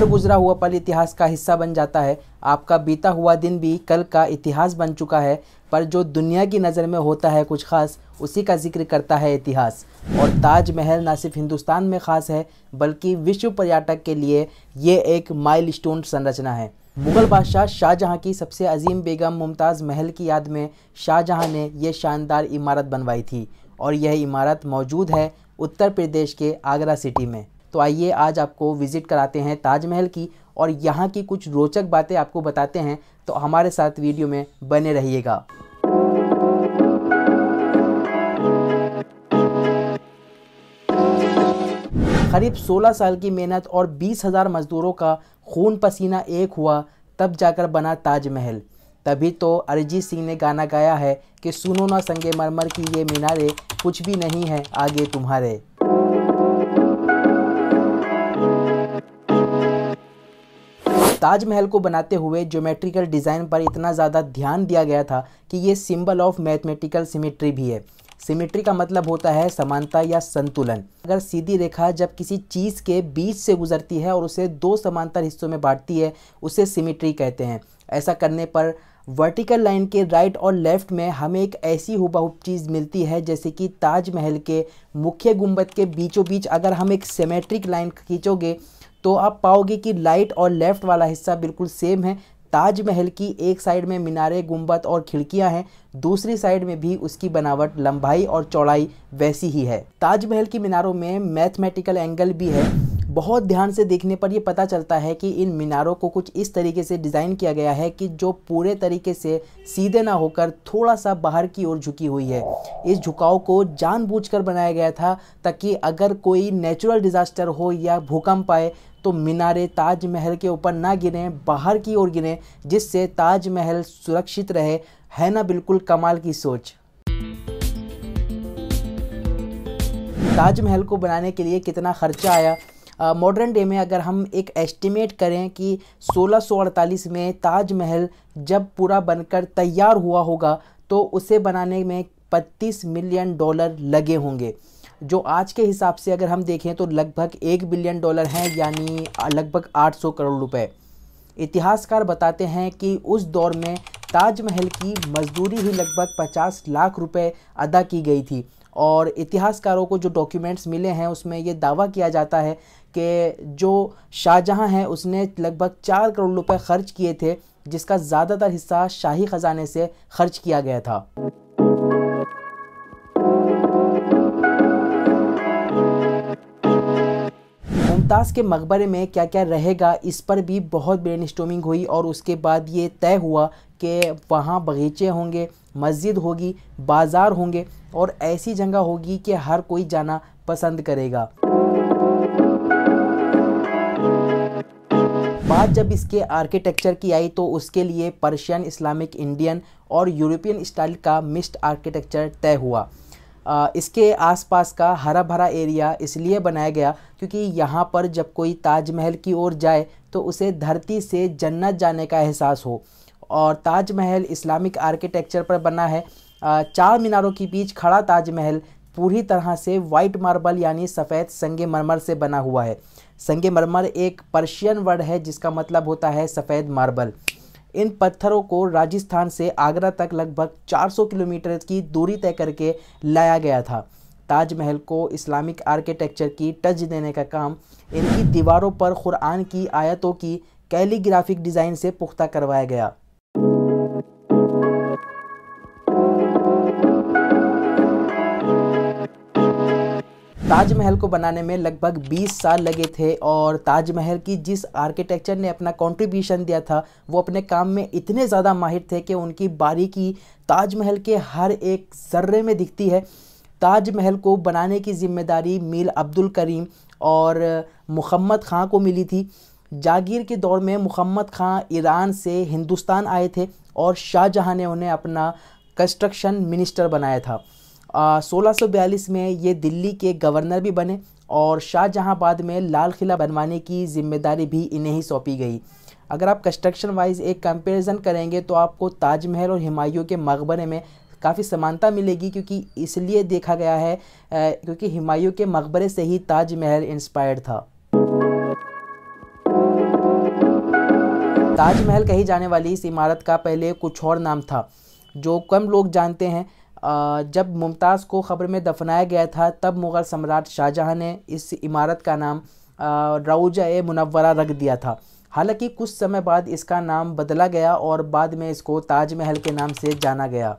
हर गुजरा हुआ पल इतिहास का हिस्सा बन जाता है। आपका बीता हुआ दिन भी कल का इतिहास बन चुका है, पर जो दुनिया की नज़र में होता है कुछ ख़ास, उसी का जिक्र करता है इतिहास। और ताजमहल ना सिर्फ हिंदुस्तान में ख़ास है, बल्कि विश्व पर्यटक के लिए ये एक माइलस्टोन संरचना है। मुग़ल बादशाह शाहजहाँ की सबसे अजीम बेगम मुमताज़ महल की याद में शाहजहाँ ने ये शानदार इमारत बनवाई थी, और यह इमारत मौजूद है उत्तर प्रदेश के आगरा सिटी में। तो आइए आज आपको विज़िट कराते हैं ताजमहल की, और यहाँ की कुछ रोचक बातें आपको बताते हैं। तो हमारे साथ वीडियो में बने रहिएगा। करीब 16 साल की मेहनत और 20,000 मज़दूरों का खून पसीना एक हुआ, तब जाकर बना ताजमहल। तभी तो अरिजीत सिंह ने गाना गाया है कि सुनो ना संगमरमर की ये मीनारें, कुछ भी नहीं है आगे तुम्हारे। ताजमहल को बनाते हुए ज्योमेट्रिकल डिज़ाइन पर इतना ज़्यादा ध्यान दिया गया था कि ये सिंबल ऑफ मैथमेटिकल सिमेट्री भी है। सिमेट्री का मतलब होता है समानता या संतुलन। अगर सीधी रेखा जब किसी चीज़ के बीच से गुजरती है और उसे दो समांतर हिस्सों में बांटती है, उसे सिमेट्री कहते हैं। ऐसा करने पर वर्टिकल लाइन के राइट और लेफ़्ट में हमें एक ऐसी हुबहू चीज़ मिलती है, जैसे कि ताजमहल के मुख्य गुंबद के बीचों बीच अगर हम एक सिमेट्रिक लाइन खींचोगे तो आप पाओगे कि राइट और लेफ़्ट वाला हिस्सा बिल्कुल सेम है। ताजमहल की एक साइड में मीनारे, गुंबद और खिड़कियां हैं, दूसरी साइड में भी उसकी बनावट, लंबाई और चौड़ाई वैसी ही है। ताजमहल की मीनारों में मैथमेटिकल एंगल भी है। बहुत ध्यान से देखने पर यह पता चलता है कि इन मीनारों को कुछ इस तरीके से डिज़ाइन किया गया है कि जो पूरे तरीके से सीधे ना होकर थोड़ा सा बाहर की ओर झुकी हुई है। इस झुकाव को जानबूझकर बनाया गया था ताकि अगर कोई नेचुरल डिज़ास्टर हो या भूकंप आए तो मीनारे ताजमहल के ऊपर ना गिरें, बाहर की ओर गिरें, जिससे ताजमहल सुरक्षित रहे। है ना बिल्कुल कमाल की सोच। ताजमहल को बनाने के लिए कितना खर्चा आया? मॉडर्न डे में अगर हम एक एस्टिमेट करें कि 1648 में ताजमहल जब पूरा बनकर तैयार हुआ होगा, तो उसे बनाने में $35 मिलियन लगे होंगे, जो आज के हिसाब से अगर हम देखें तो लगभग $1 बिलियन हैं, यानी लगभग 800 करोड़ रुपए। इतिहासकार बताते हैं कि उस दौर में ताजमहल की मजदूरी ही लगभग 50 लाख रुपए अदा की गई थी। और इतिहासकारों को जो डॉक्यूमेंट्स मिले हैं उसमें ये दावा किया जाता है कि जो शाहजहाँ हैं उसने लगभग 4 करोड़ रुपए खर्च किए थे, जिसका ज़्यादातर हिस्सा शाही ख़जाने से खर्च किया गया था। मुमताज़ के मकबरे में क्या क्या रहेगा, इस पर भी बहुत ब्रेनस्टॉर्मिंग हुई, और उसके बाद ये तय हुआ कि वहाँ बगीचे होंगे, मस्जिद होगी, बाज़ार होंगे, और ऐसी जगह होगी कि हर कोई जाना पसंद करेगा। बात जब इसके आर्किटेक्चर की आई तो उसके लिए पर्शियन, इस्लामिक, इंडियन और यूरोपियन स्टाइल का मिक्स्ड आर्किटेक्चर तय हुआ। इसके आसपास का हरा भरा एरिया इसलिए बनाया गया क्योंकि यहाँ पर जब कोई ताजमहल की ओर जाए तो उसे धरती से जन्नत जाने का एहसास हो। और ताजमहल इस्लामिक आर्किटेक्चर पर बना है। 4 मीनारों के बीच खड़ा ताजमहल पूरी तरह से वाइट मार्बल यानी सफ़ेद संगमरमर से बना हुआ है। संगमरमर एक पर्शियन वर्ड है जिसका मतलब होता है सफ़ेद मार्बल। इन पत्थरों को राजस्थान से आगरा तक लगभग 400 किलोमीटर की दूरी तय करके लाया गया था। ताजमहल को इस्लामिक आर्किटेक्चर की टच देने का काम इनकी दीवारों पर कुरान की आयतों की कैलीग्राफिक डिज़ाइन से पुख्ता करवाया गया। ताजमहल को बनाने में लगभग 20 साल लगे थे, और ताजमहल की जिस आर्किटेक्चर ने अपना कंट्रीब्यूशन दिया था वो अपने काम में इतने ज़्यादा माहिर थे कि उनकी बारीकी ताजमहल के हर एक ज़र्रे में दिखती है। ताजमहल को बनाने की जिम्मेदारी मीर अब्दुल करीम और मुहम्मद ख़ान को मिली थी। जागीर के दौर में मुहम्मद ख़ान ईरान से हिंदुस्तान आए थे और शाहजहाँ ने उन्हें अपना कंस्ट्रक्शन मिनिस्टर बनाया था। 1642 में ये दिल्ली के गवर्नर भी बने, और शाहजहाँबाद में लाल किला बनवाने की जिम्मेदारी भी इन्हें ही सौंपी गई। अगर आप कंस्ट्रक्शन वाइज एक कंपैरिजन करेंगे तो आपको ताजमहल और हुमायूं के मकबरे में काफ़ी समानता मिलेगी, क्योंकि इसलिए देखा गया है क्योंकि हुमायूं के मकबरे से ही ताजमहल इंस्पायर्ड था। ताजमहल कही जाने वाली इस इमारत का पहले कुछ और नाम था जो कम लोग जानते हैं। जब मुमताज़ को ख़ब्र में दफनाया गया था तब मुग़ल सम्राट शाहजहां ने इस इमारत का नाम रौज़ा-ए-मुनव्वरा रख दिया था। हालांकि कुछ समय बाद इसका नाम बदला गया और बाद में इसको ताजमहल के नाम से जाना गया।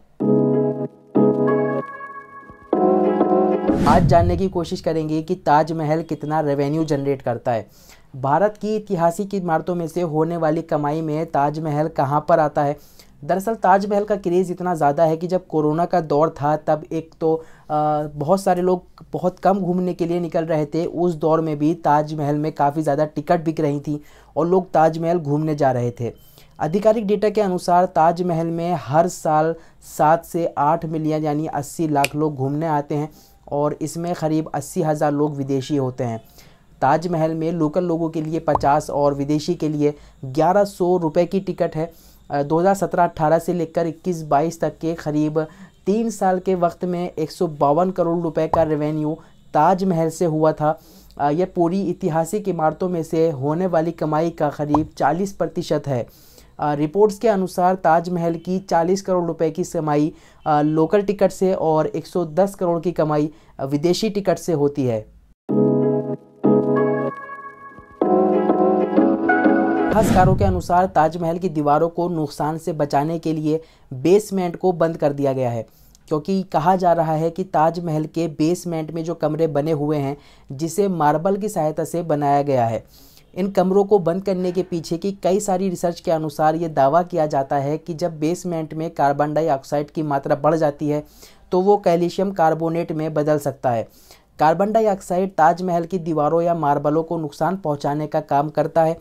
आज जानने की कोशिश करेंगे कि ताजमहल कितना रेवेन्यू जनरेट करता है। भारत की ऐतिहासिक इमारतों में से होने वाली कमाई में ताजमहल कहां पर आता है। दरअसल ताजमहल का क्रेज़ इतना ज़्यादा है कि जब कोरोना का दौर था तब एक तो बहुत सारे लोग बहुत कम घूमने के लिए निकल रहे थे। उस दौर में भी ताजमहल में काफ़ी ज़्यादा टिकट बिक रही थी और लोग ताजमहल घूमने जा रहे थे। आधिकारिक डेटा के अनुसार ताजमहल में हर साल 7 से 8 मिलियन यानी 80 लाख लोग घूमने आते हैं और इसमें करीब 80,000 लोग विदेशी होते हैं। ताजमहल में लोकल लोगों के लिए 50 और विदेशी के लिए 1100 रुपये की टिकट है। 2017-18 से लेकर 21-22 तक के करीब 3 साल के वक्त में 152 करोड़ रुपए का रेवेन्यू ताजमहल से हुआ था। यह पूरी ऐतिहासिक इमारतों में से होने वाली कमाई का करीब 40% है। रिपोर्ट्स के अनुसार ताजमहल की 40 करोड़ रुपए की कमाई लोकल टिकट से और 110 करोड़ की कमाई विदेशी टिकट से होती है। इतिहासकारों के अनुसार ताजमहल की दीवारों को नुकसान से बचाने के लिए बेसमेंट को बंद कर दिया गया है, क्योंकि कहा जा रहा है कि ताजमहल के बेसमेंट में जो कमरे बने हुए हैं जिसे मार्बल की सहायता से बनाया गया है, इन कमरों को बंद करने के पीछे की कई सारी रिसर्च के अनुसार ये दावा किया जाता है कि जब बेसमेंट में कार्बन डाइऑक्साइड की मात्रा बढ़ जाती है तो वो कैल्शियम कार्बोनेट में बदल सकता है। कार्बन डाइऑक्साइड ताजमहल की दीवारों या मार्बलों को नुकसान पहुँचाने का काम करता है,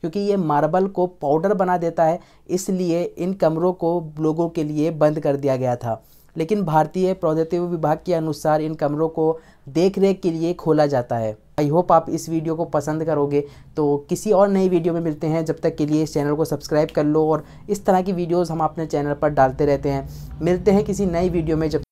क्योंकि ये मार्बल को पाउडर बना देता है। इसलिए इन कमरों को लोगों के लिए बंद कर दिया गया था, लेकिन भारतीय प्रौद्योगिकी विभाग के अनुसार इन कमरों को देखरेख के लिए खोला जाता है। आई होप आप इस वीडियो को पसंद करोगे। तो किसी और नई वीडियो में मिलते हैं। जब तक के लिए इस चैनल को सब्सक्राइब कर लो और इस तरह की वीडियोस हम अपने चैनल पर डालते रहते हैं। मिलते हैं किसी नई वीडियो में। जब